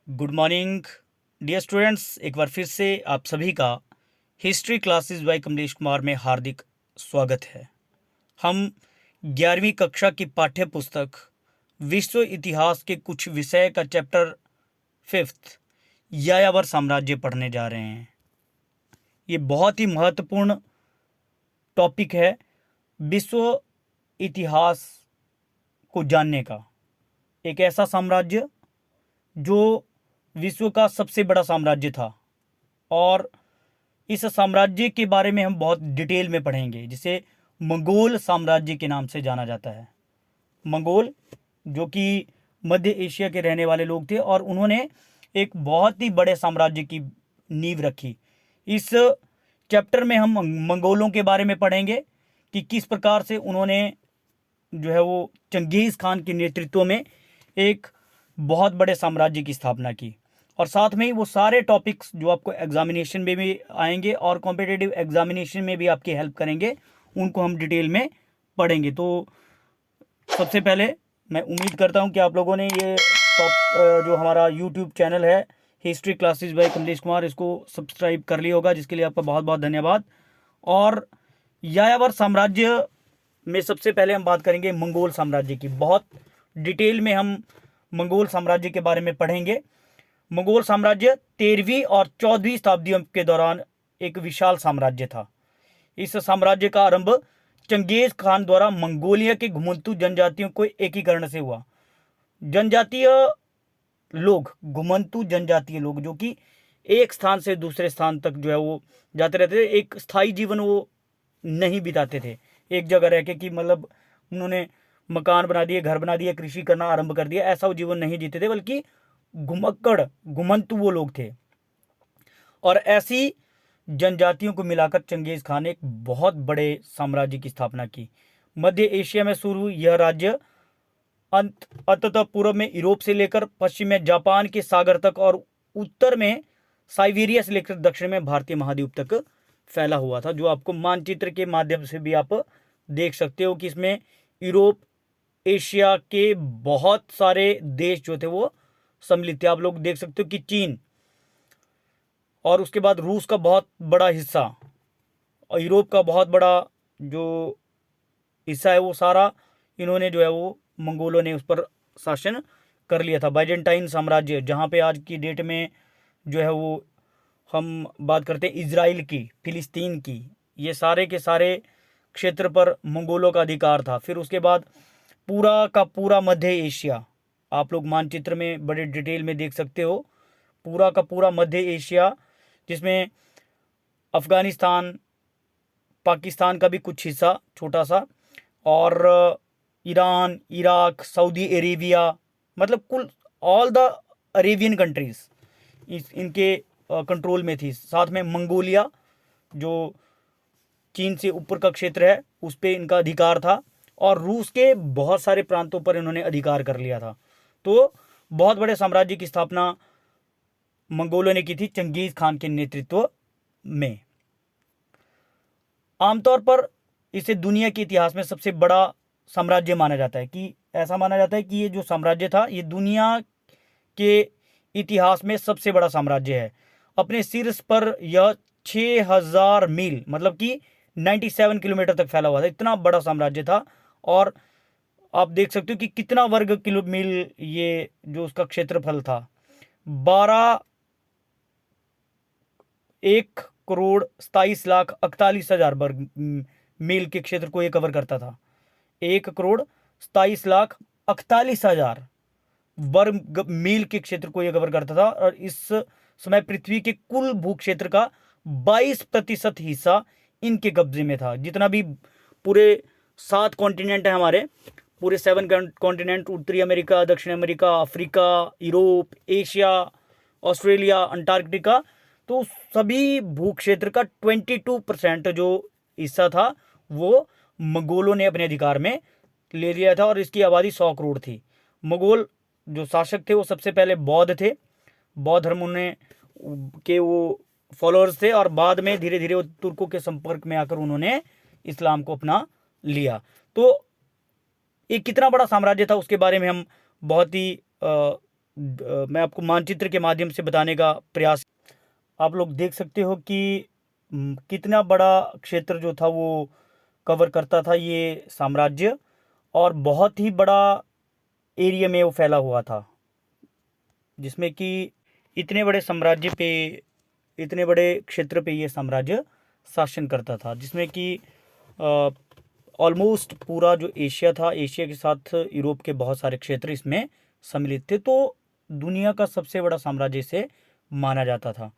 Good morning dear students. एक बार फिर से आप सभी का history classes bye Kamlesh Kumar में हार्दिक स्वागत है। हम 11वीं कक्षा की पाठ्य पुस्तक विश्व इतिहास के कुछ विषय का चैप्टर 5 यायावर साम्राज्य पढ़ने जा रहे हैं। ये बहुत ही महत्वपूर्ण टॉपिक है विश्व इतिहास को जानने का। एक ऐसा साम्राज्य जो विश्व का सबसे बड़ा साम्राज्य था और इस साम्राज्य के बारे में हम बहुत डिटेल में पढ़ेंगे, जिसे मंगोल साम्राज्य के नाम से जाना जाता है। मंगोल जो कि मध्य एशिया के रहने वाले लोग थे और उन्होंने एक बहुत ही बड़े साम्राज्य की नींव रखी। इस चैप्टर में हम मंगोलों के बारे में पढ़ेंगे कि किस प्रकार से उन्होंने जो है वो चंगेज़ खान के नेतृत्व में एक बहुत बड़े साम्राज्य की स्थापना की, और साथ में ही वो सारे टॉपिक्स जो आपको एग्जामिनेशन में भी आएंगे और कॉम्पिटिटिव एग्जामिनेशन में भी आपकी हेल्प करेंगे, उनको हम डिटेल में पढ़ेंगे। तो सबसे पहले मैं उम्मीद करता हूं कि आप लोगों ने ये जो हमारा यूट्यूब चैनल है history classes bye Kamlesh Kumar, इसको सब्सक्राइब कर लिया होगा, जिसके लिए आपका बहुत बहुत धन्यवाद। और यायावर साम्राज्य में सबसे पहले हम बात करेंगे मंगोल साम्राज्य की। बहुत डिटेल में हम मंगोल साम्राज्य के बारे में पढ़ेंगे। मंगोल साम्राज्य 13वीं और 14वीं शताब्दियों के दौरान एक विशाल साम्राज्य था। इस साम्राज्य का आरंभ चंगेज खान द्वारा मंगोलिया के घुमंतु जनजातियों को एकीकरण से हुआ। जनजातीय लोग, घुमंतु जनजातीय लोग जो कि एक स्थान से दूसरे स्थान तक जो है वो जाते रहते थे, एक स्थायी जीवन वो नहीं बिताते थे एक जगह रह के, कि मतलब उन्होंने मकान बना दिए, घर बना दिए, कृषि करना आरंभ कर दिया, ऐसा वो जीवन नहीं जीते थे, बल्कि घुमक्कड़ घुमंतु वो लोग थे। और ऐसी जनजातियों को मिलाकर चंगेज खान ने एक बहुत बड़े साम्राज्य की स्थापना की। मध्य एशिया में शुरू यह राज्य अंततः पूर्व में यूरोप से लेकर पश्चिम में जापान के सागर तक और उत्तर में साइबेरिया से लेकर दक्षिण में भारतीय महाद्वीप तक फैला हुआ था, जो आपको मानचित्र के माध्यम से भी आप देख सकते हो कि इसमें यूरोप, एशिया के बहुत सारे देश जो थे वो सम्मिलित थे। आप लोग देख सकते हो कि चीन और उसके बाद रूस का बहुत बड़ा हिस्सा और यूरोप का बहुत बड़ा जो हिस्सा है वो सारा इन्होंने जो है वो मंगोलों ने उस पर शासन कर लिया था। बाइजेंटाइन साम्राज्य, जहाँ पे आज की डेट में जो है वो हम बात करते हैं इजराइल की, फिलिस्तीन की, ये सारे के सारे क्षेत्र पर मंगोलों का अधिकार था। फिर उसके बाद पूरा का पूरा मध्य एशिया, आप लोग मानचित्र में बड़े डिटेल में देख सकते हो, पूरा का पूरा मध्य एशिया, जिसमें अफ़गानिस्तान, पाकिस्तान का भी कुछ हिस्सा छोटा सा, और ईरान, इराक, सऊदी अरेबिया, मतलब कुल ऑल द अरेबियन कंट्रीज़ इनके कंट्रोल में थी। साथ में मंगोलिया जो चीन से ऊपर का क्षेत्र है उस पर इनका अधिकार था, और रूस के बहुत सारे प्रांतों पर इन्होंने अधिकार कर लिया था। तो बहुत बड़े साम्राज्य की स्थापना मंगोलों ने की थी चंगेज खान के नेतृत्व में। आमतौर पर इसे दुनिया के इतिहास में सबसे बड़ा साम्राज्य माना जाता है, कि ऐसा माना जाता है कि ये जो साम्राज्य था ये दुनिया के इतिहास में सबसे बड़ा साम्राज्य है। अपने शीर्ष पर यह 6000 मील मतलब कि 97 किलोमीटर तक फैला हुआ था। इतना बड़ा साम्राज्य था, और आप देख सकते हो कि कितना वर्ग किलो मील ये जो उसका क्षेत्रफल था, 1,27,41,41,000 वर्ग मील के क्षेत्र को ये कवर करता था। 1,27,41,41,000 वर्ग मील के क्षेत्र को यह कवर करता था, और इस समय पृथ्वी के कुल भू क्षेत्र का 22% हिस्सा इनके कब्जे में था। जितना भी पूरे 7 कॉन्टिनेंट है हमारे, पूरे 7 कॉन्टिनेंट, उत्तरी अमेरिका, दक्षिण America, Africa, Europe, Asia, Australia, Antarctica, तो सभी भू क्षेत्र का 22% जो हिस्सा था वो मंगोलों ने अपने अधिकार में ले लिया था, और इसकी आबादी 100 करोड़ थी। मंगोल जो शासक थे वो सबसे पहले बौद्ध थे, बौद्ध धर्म उन्हें के वो फॉलोअर्स थे, और बाद में धीरे धीरे वो तुर्कों के संपर्क में आकर उन्होंने इस्लाम को अपना लिया। तो ये कितना बड़ा साम्राज्य था उसके बारे में हम बहुत ही मैं आपको मानचित्र के माध्यम से बताने का प्रयास। आप लोग देख सकते हो कि कितना बड़ा क्षेत्र जो था वो कवर करता था ये साम्राज्य, और बहुत ही बड़ा एरिया में वो फैला हुआ था, जिसमें कि इतने बड़े साम्राज्य पे, इतने बड़े क्षेत्र पे ये साम्राज्य शासन करता था, जिसमें कि ऑलमोस्ट पूरा जो एशिया था, एशिया के साथ यूरोप के बहुत सारे क्षेत्र इसमें सम्मिलित थे। तो दुनिया का सबसे बड़ा साम्राज्य इसे माना जाता था।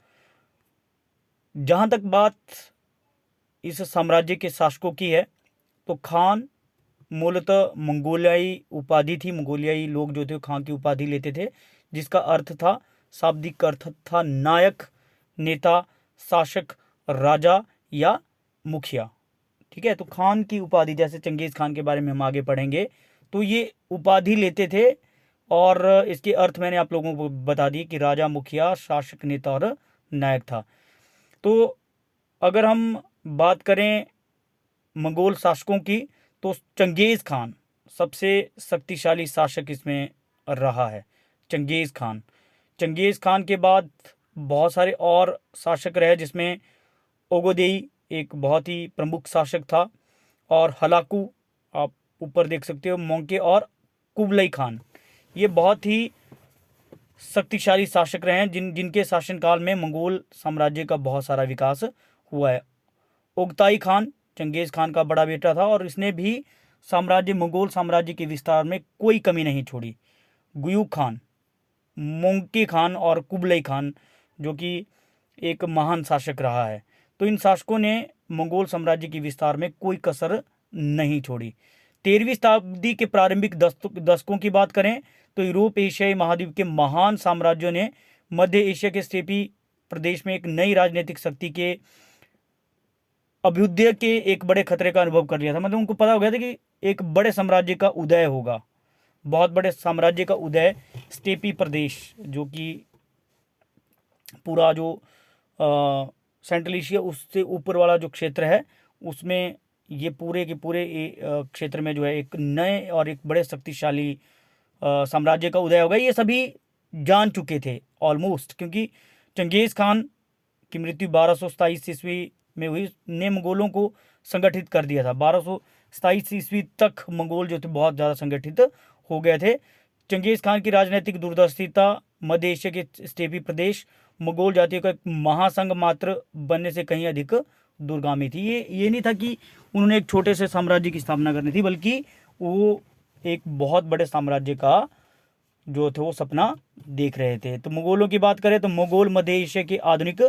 जहाँ तक बात इस साम्राज्य के शासकों की है, तो खान मूलतः मंगोलियाई उपाधि थी। मंगोलियाई लोग जो थे खान की उपाधि लेते थे, जिसका अर्थ था, शाब्दिक अर्थ था नायक, नेता, शासक, राजा या मुखिया। ठीक है, तो खान की उपाधि, जैसे चंगेज खान के बारे में हम आगे पढ़ेंगे, तो ये उपाधि लेते थे। और इसके अर्थ मैंने आप लोगों को बता दिए कि राजा, मुखिया, शासक, नेता और नायक था। तो अगर हम बात करें मंगोल शासकों की, तो चंगेज़ खान सबसे शक्तिशाली शासक इसमें रहा है। चंगेज़ खान के बाद बहुत सारे और शासक रहे, जिसमें ओगोदेई एक बहुत ही प्रमुख शासक था, और हलाकू, आप ऊपर देख सकते हो, मोंके और कुबलई खान, ये बहुत ही शक्तिशाली शासक रहे हैं, जिनके शासनकाल में मंगोल साम्राज्य का बहुत सारा विकास हुआ है। ओगताई खान चंगेज़ खान का बड़ा बेटा था, और इसने भी मंगोल साम्राज्य के विस्तार में कोई कमी नहीं छोड़ी। गुयूक खान, मोंके खान और कुबलई खान, जो कि एक महान शासक रहा है। तो इन शासकों ने मंगोल साम्राज्य के विस्तार में कोई कसर नहीं छोड़ी। 13वीं शताब्दी के प्रारंभिक दशकों की बात करें, तो यूरोप एशियाई महाद्वीप के महान साम्राज्यों ने मध्य एशिया के स्टेपी प्रदेश में एक नई राजनीतिक शक्ति के अभ्युदय के एक बड़े खतरे का अनुभव कर लिया था। मतलब उनको पता हो गया था कि एक बड़े साम्राज्य का उदय होगा, बहुत बड़े साम्राज्य का उदय। स्टेपी प्रदेश, जो कि पूरा जो सेंट्रल एशिया उससे ऊपर वाला जो क्षेत्र है, उसमें ये पूरे के पूरे क्षेत्र में जो है एक नए और एक बड़े शक्तिशाली साम्राज्य का उदय होगा। ये सभी जान चुके थे ऑलमोस्ट, क्योंकि चंगेज़ खान की मृत्यु 1227 ईस्वी में हुई, ने मंगोलों को संगठित कर दिया था। 1227 ईस्वी तक मंगोल जो थे बहुत ज़्यादा संगठित हो गए थे। चंगेज़ खान की राजनीतिक दूरदर्शिता मध्य एशिया के स्टेपी प्रदेश मंगोल जातियों का एक महासंघ मात्र बनने से कहीं अधिक दूरगामी थी। ये नहीं था कि उन्होंने एक छोटे से साम्राज्य की स्थापना करनी थी, बल्कि वो एक बहुत बड़े साम्राज्य का जो थे वो सपना देख रहे थे। तो मंगोलों की बात करें, तो मंगोल मध्य एशिया के आधुनिक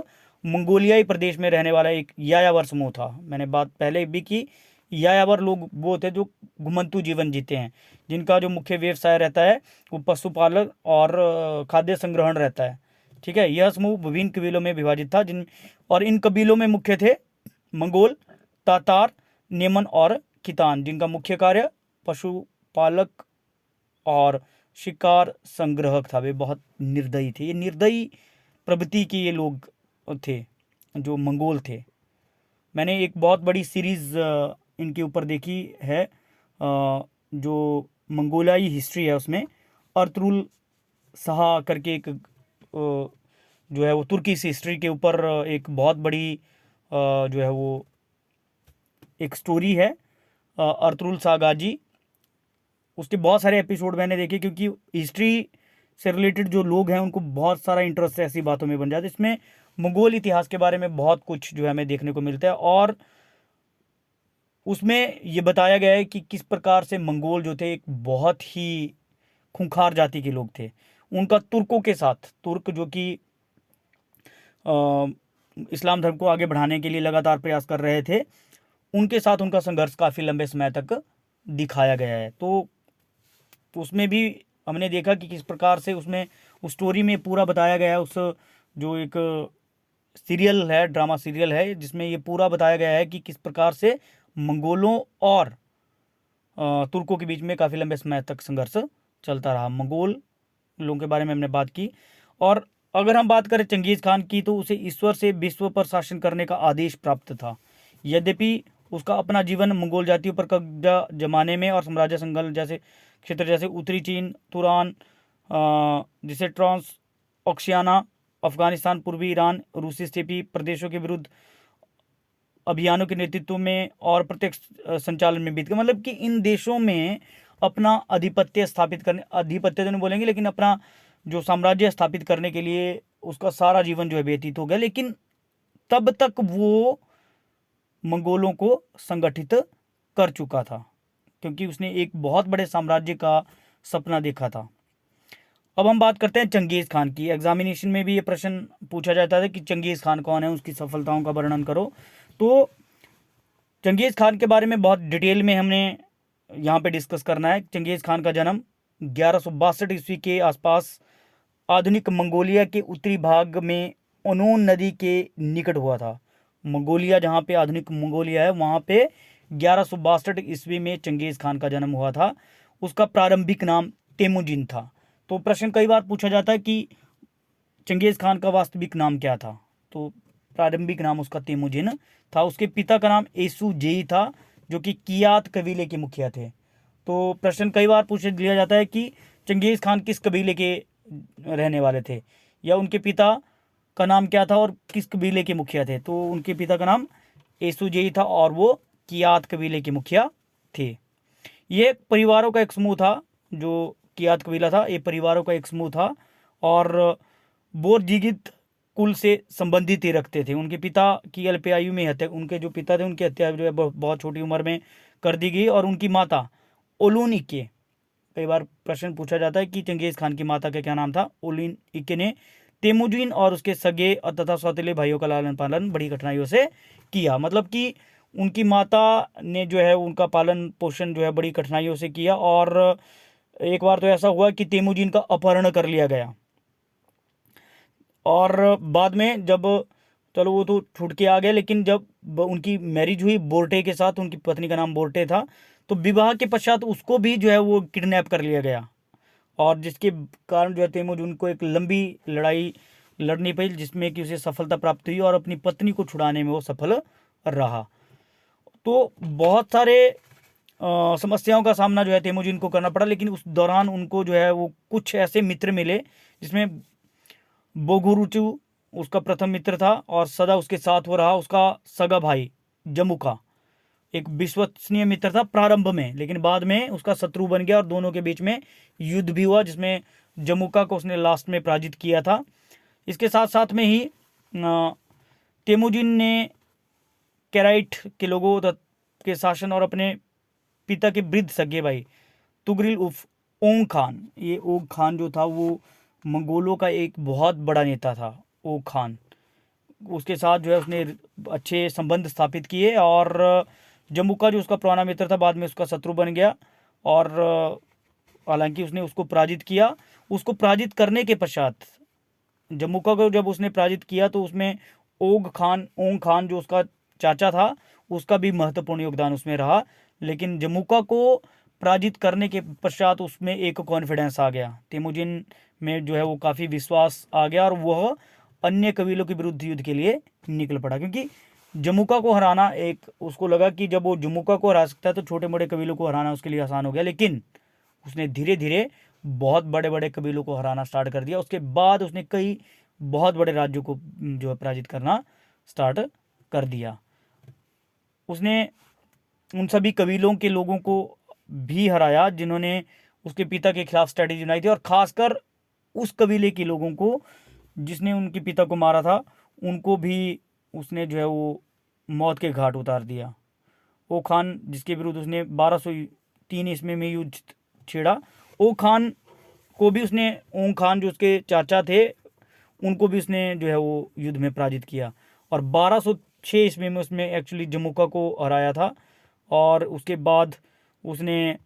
मंगोलियाई प्रदेश में रहने वाला एक यायावर समूह था। मैंने बात पहले भी की, यायावर लोग वो थे जो घुमंतू जीवन जीते हैं, जिनका जो मुख्य व्यवसाय रहता है वो पशुपालन और खाद्य संग्रहण रहता है। ठीक है, यह समूह विभिन्न कबीलों में विभाजित था, और इन कबीलों में मुख्य थे मंगोल, तातार, नेमन और कितान, जिनका मुख्य कार्य पशुपालक और शिकार संग्रहक था। वे बहुत निर्दयी थे, ये निर्दयी प्रवृत्ति के ये लोग थे जो मंगोल थे। मैंने एक बहुत बड़ी सीरीज़ इनके ऊपर देखी है, जो मंगोलियाई हिस्ट्री है, उसमें अर्तुरुल शाह करके एक जो है वो तुर्की हिस्ट्री के ऊपर एक बहुत बड़ी जो है वो एक स्टोरी है, अर्तुरुल शाह गाजी। उसके बहुत सारे एपिसोड मैंने देखे, क्योंकि हिस्ट्री से रिलेटेड जो लोग हैं उनको बहुत सारा इंटरेस्ट ऐसी बातों में बन जाता है। इसमें मंगोल इतिहास के बारे में बहुत कुछ जो है हमें देखने को मिलता है, और उसमें ये बताया गया है कि किस प्रकार से मंगोल जो थे एक बहुत ही खूंखार जाति के लोग थे। उनका तुर्कों के साथ, तुर्क जो कि इस्लाम धर्म को आगे बढ़ाने के लिए लगातार प्रयास कर रहे थे, उनके साथ उनका संघर्ष काफ़ी लंबे समय तक दिखाया गया है। तो उसमें भी हमने देखा कि किस प्रकार से उसमें उस स्टोरी में पूरा बताया गया है। उस जो एक सीरियल है, ड्रामा सीरियल है, जिसमें ये पूरा बताया गया है कि किस प्रकार से मंगोलों और तुर्कों के बीच में काफ़ी लंबे समय तक संघर्ष चलता रहा। मंगोल लोगों के बारे में हमने बात की। और अगर हम बात करें चंगेज़ खान की, तो उसे ईश्वर से विश्व पर शासन करने का आदेश प्राप्त था। यद्यपि उसका अपना जीवन मंगोल जातियों पर कब्जा जमाने में और साम्राज्य संघर्ष जैसे क्षेत्र, जैसे उत्तरी चीन, तुरान, जिसे ट्रांस ऑक्सियाना, अफगानिस्तान, पूर्वी ईरान, रूसी स्टेपी प्रदेशों के विरुद्ध अभियानों के नेतृत्व में और प्रत्यक्ष संचालन में बीत गए। मतलब कि इन देशों में अपना आधिपत्य स्थापित करने, आधिपत्य तो नहीं बोलेंगे लेकिन अपना जो साम्राज्य स्थापित करने के लिए उसका सारा जीवन जो है व्यतीत हो गया। लेकिन तब तक वो मंगोलों को संगठित कर चुका था, क्योंकि उसने एक बहुत बड़े साम्राज्य का सपना देखा था। अब हम बात करते हैं चंगेज़ खान की। एग्जामिनेशन में भी ये प्रश्न पूछा जाता था कि चंगेज़ खान कौन है, उसकी सफलताओं का वर्णन करो। तो चंगेज़ खान के बारे में बहुत डिटेल में हमने यहाँ पे डिस्कस करना है। चंगेज़ खान का जन्म 1162 ईस्वी के आसपास आधुनिक मंगोलिया के उत्तरी भाग में ओनोन नदी के निकट हुआ था। मंगोलिया, जहाँ पे आधुनिक मंगोलिया है, वहाँ पे 1162 ईस्वी में चंगेज़ खान का जन्म हुआ था। उसका प्रारंभिक नाम तेमुजिन था। तो प्रश्न कई बार पूछा जाता है कि चंगेज़ खान का वास्तविक नाम क्या था, तो प्रारंभिक नाम उसका तेमुजिन था। उसके पिता का नाम एसुजेई था, जो कि कियात कबीले के मुखिया थे। तो प्रश्न कई बार पूछ लिया जाता है कि चंगेज़ खान किस कबीले के रहने वाले थे, या उनके पिता का नाम क्या था और किस कबीले के मुखिया थे। तो उनके पिता का नाम एसुजेई था और वो कियात कबीले के मुखिया थे। ये परिवारों का एक समूह था, जो कियात कबीला था, ये परिवारों का एक समूह था और बोरजिगित कुल से संबंधित ही रखते थे। उनके पिता की अल्पायु में हत्या, उनके जो पिता थे उनकी हत्या जो है बहुत छोटी उम्र में कर दी गई। और उनकी माता ओलून इक्के, कई बार प्रश्न पूछा जाता है कि चंगेज़ खान की माता का क्या नाम था। ओलून इक्के ने तेमुजिन और उसके सगे तथा सौतेले भाइयों का लालन पालन बड़ी कठिनाइयों से किया। मतलब कि उनकी माता ने जो है उनका पालन पोषण जो है बड़ी कठिनाइयों से किया। और एक बार तो ऐसा हुआ कि तेमुजिन का अपहरण कर लिया गया, और बाद में जब, चलो वो तो छूट के आ गए, लेकिन जब उनकी मैरिज हुई बोर्टे के साथ, उनकी पत्नी का नाम बोर्टे था, तो विवाह के पश्चात उसको भी जो है वो किडनैप कर लिया गया, और जिसके कारण जो है तेमुजिन को एक लंबी लड़ाई लड़नी पड़ी, जिसमें कि उसे सफलता प्राप्त हुई और अपनी पत्नी को छुड़ाने में वो सफल रहा। तो बहुत सारे समस्याओं का सामना जो है तेमुजिन को करना पड़ा, लेकिन उस दौरान उनको जो है वो कुछ ऐसे मित्र मिले, जिसमें बोगुरुचु उसका प्रथम मित्र था और सदा उसके साथ वो रहा। उसका सगा भाई जमुका एक विश्वसनीय मित्र था प्रारंभ में, लेकिन बाद में उसका शत्रु बन गया और दोनों के बीच में युद्ध भी हुआ, जिसमें जमुका को उसने लास्ट में पराजित किया था। इसके साथ साथ में ही तेमुजिन ने कैराइट के लोगों के शासन और अपने पिता के वृद्ध सगे भाई तुगरिल उर्फ ओंग खान, ये ओंग खान जो था वो मंगोलों का एक बहुत बड़ा नेता था। ओंग खान, उसके साथ जो है उसने अच्छे संबंध स्थापित किए, और जमुका जो उसका पुराना मित्र था बाद में उसका शत्रु बन गया, और हालांकि उसने उसको पराजित किया। उसको पराजित करने के पश्चात जमुका को जब उसने पराजित किया, तो उसमें ओंग खान जो उसका चाचा था, उसका भी महत्वपूर्ण योगदान उसमें रहा। लेकिन जमुका को पराजित करने के पश्चात उसमें एक कॉन्फिडेंस आ गया, तेमुजिन में जो है वो काफ़ी विश्वास आ गया, और वह अन्य कबीलों के विरुद्ध युद्ध के लिए निकल पड़ा। क्योंकि जमुका को हराना, एक उसको लगा कि जब वो जमुका को हरा सकता है तो छोटे मोटे कबीलों को हराना उसके लिए आसान हो गया। लेकिन उसने धीरे धीरे बहुत बड़े बड़े कबीलों को हराना स्टार्ट कर दिया। उसके बाद उसने कई बहुत बड़े राज्यों को जो है पराजित करना स्टार्ट कर दिया। उसने उन सभी कबीलों के लोगों को भी हराया जिन्होंने उसके पिता के खिलाफ स्ट्रैटेजी बनाई थी, और खासकर उस कबीले के लोगों को जिसने उनके पिता को मारा था, उनको भी उसने जो है वो मौत के घाट उतार दिया। ओ खान, जिसके विरुद्ध उसने 1203 ईस्वी में युद्ध छेड़ा, ओ खान को भी उसने, ओंग खान जो उसके चाचा थे, उनको भी उसने जो है वो युद्ध में पराजित किया। और 1206 ईस्वी में उसमें एक्चुअली जमुका को हराया था, और उसके बाद उसने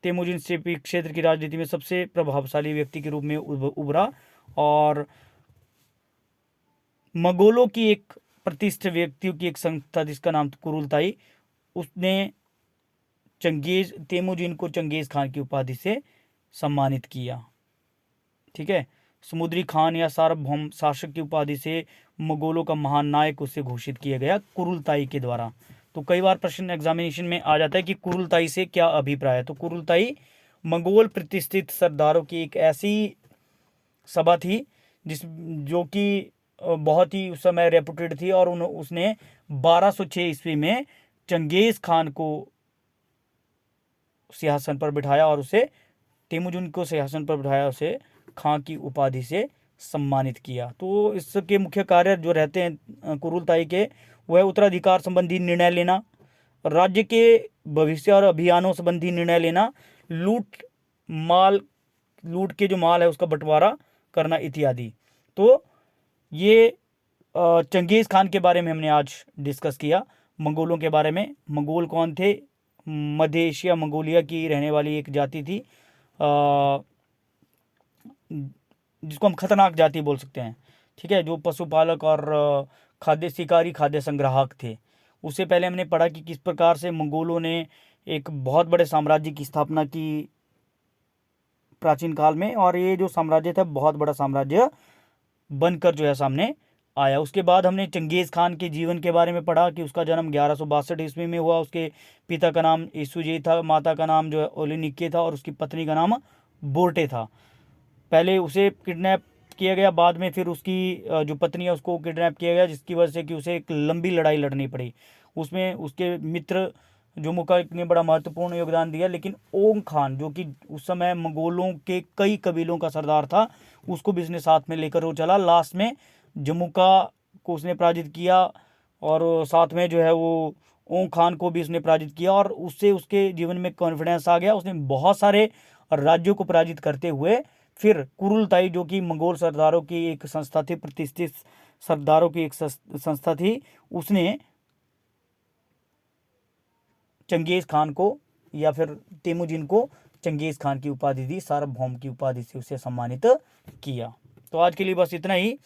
तेमुजिन स्टेपी क्षेत्र की राजनीति में सबसे प्रभावशाली व्यक्ति के रूप में उभरा, और मंगोलों की एक प्रतिष्ठित व्यक्तियों की एक संस्था जिसका नाम कुरुलताई, उसने तेमुजिन को चंगेज़ खान की उपाधि से सम्मानित किया। ठीक है, समुद्री खान या सार्वभौम शासक की उपाधि से मंगोलों का महान नायक उसे घोषित किया गया कुरुलताई के द्वारा। तो कई बार प्रश्न एग्जामिनेशन में आ जाता है कि कुरुलताई से क्या अभिप्राय है। तो कुरुलताई मंगोल प्रतिष्ठित सरदारों की एक ऐसी सभा थी जिस जो कि बहुत ही उस समय रेपुटेड थी, और उसने 1206 ईस्वी में चंगेज़ खान को सिंहासन पर बिठाया और उसे तेमुजिन को सिंहासन पर बिठाया, उसे खां की उपाधि से सम्मानित किया। तो इसके मुख्य कार्य जो रहते हैं कुरुलताई के, वह उत्तराधिकार संबंधी निर्णय लेना, राज्य के भविष्य और अभियानों संबंधी निर्णय लेना, लूट के जो माल है उसका बंटवारा करना इत्यादि। तो ये चंगेज़ खान के बारे में हमने आज डिस्कस किया। मंगोलों के बारे में, मंगोल कौन थे? मध्य एशिया मंगोलिया की रहने वाली एक जाति थी, जिसको हम खतरनाक जाति बोल सकते हैं, ठीक है, जो पशुपालक और खाद्य शिकारी, खाद्य संग्राहक थे। उससे पहले हमने पढ़ा कि किस प्रकार से मंगोलों ने एक बहुत बड़े साम्राज्य की स्थापना की प्राचीन काल में, और ये जो साम्राज्य था बहुत बड़ा साम्राज्य बनकर जो है सामने आया। उसके बाद हमने चंगेज़ खान के जीवन के बारे में पढ़ा कि उसका जन्म 1162 ईस्वी में हुआ। उसके पिता का नाम येसुजेई था, माता का नाम जो है ओलेनिके था, और उसकी पत्नी का नाम बोर्टे था। पहले उसे किडनैप किया गया, बाद में फिर उसकी जो पत्नी है उसको किडनैप किया गया, जिसकी वजह से कि उसे एक लंबी लड़ाई लड़नी पड़ी। उसमें उसके मित्र जुमुका ने बड़ा महत्वपूर्ण योगदान दिया, लेकिन ओंग खान जो कि उस समय मंगोलों के कई कबीलों का सरदार था, उसको भी उसने साथ में लेकर वो चला। लास्ट में जमुका को उसने पराजित किया, और साथ में जो है वो ओंग खान को भी उसने पराजित किया, और उससे उसके जीवन में कॉन्फिडेंस आ गया। उसने बहुत सारे राज्यों को पराजित करते हुए फिर कुरुलताई, जो कि मंगोल सरदारों की एक संस्था थी, प्रतिष्ठित सरदारों की एक संस्था थी, उसने चंगेज़ खान को या फिर तेमुजिन को चंगेज़ खान की उपाधि दी, सार्वभौम की उपाधि से उसे सम्मानित किया। तो आज के लिए बस इतना ही।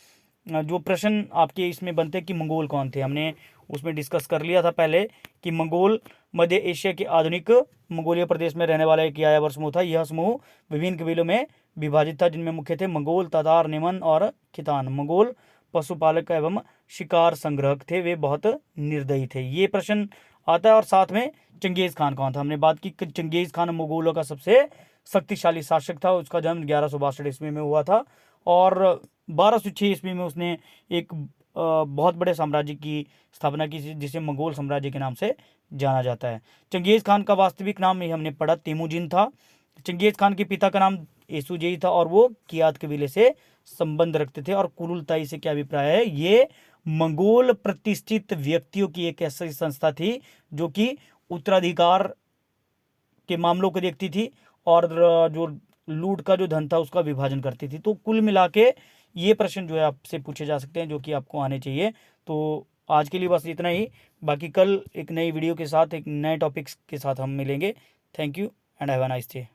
जो प्रश्न आपके इसमें बनते कि मंगोल कौन थे, हमने उसमें डिस्कस कर लिया था पहले कि मंगोल मध्य एशिया के आधुनिक मंगोलिया प्रदेश में रहने वाला एक यायावर समूह था। यह समूह विभिन्न कबीलों में विभाजित था, जिनमें मुख्य थे मंगोल, तातार, निमन और खितान। मंगोल पशुपालक एवं शिकार संग्राहक थे, वे बहुत निर्दयी थे। ये प्रश्न आता है। और साथ में चंगेज़ खान कौन था, हमने बात की कि चंगेज़ खान मंगोलों का सबसे शक्तिशाली शासक था। उसका जन्म 1162 ईस्वी में हुआ था, और 1206 ईस्वी में उसने एक बहुत बड़े साम्राज्य की स्थापना की, जिसे मंगोल साम्राज्य के नाम से जाना जाता है। चंगेज़ खान का वास्तविक नाम ही हमने पढ़ा तेमुजिन था। चंगेज़ खान के पिता का नाम येसुजेई था, और वो कियात कबीले से संबंध रखते थे। और कुरुलताई से क्या अभिप्राय है? ये मंगोल प्रतिष्ठित व्यक्तियों की एक ऐसी संस्था थी जो कि उत्तराधिकार के मामलों को देखती थी, और जो लूट का जो धन था उसका विभाजन करती थी। तो कुल मिला के ये प्रश्न जो है आपसे पूछे जा सकते हैं, जो कि आपको आने चाहिए। तो आज के लिए बस इतना ही। बाकी कल एक नई वीडियो के साथ, एक नए टॉपिक्स के साथ हम मिलेंगे। Thank you and have a nice day.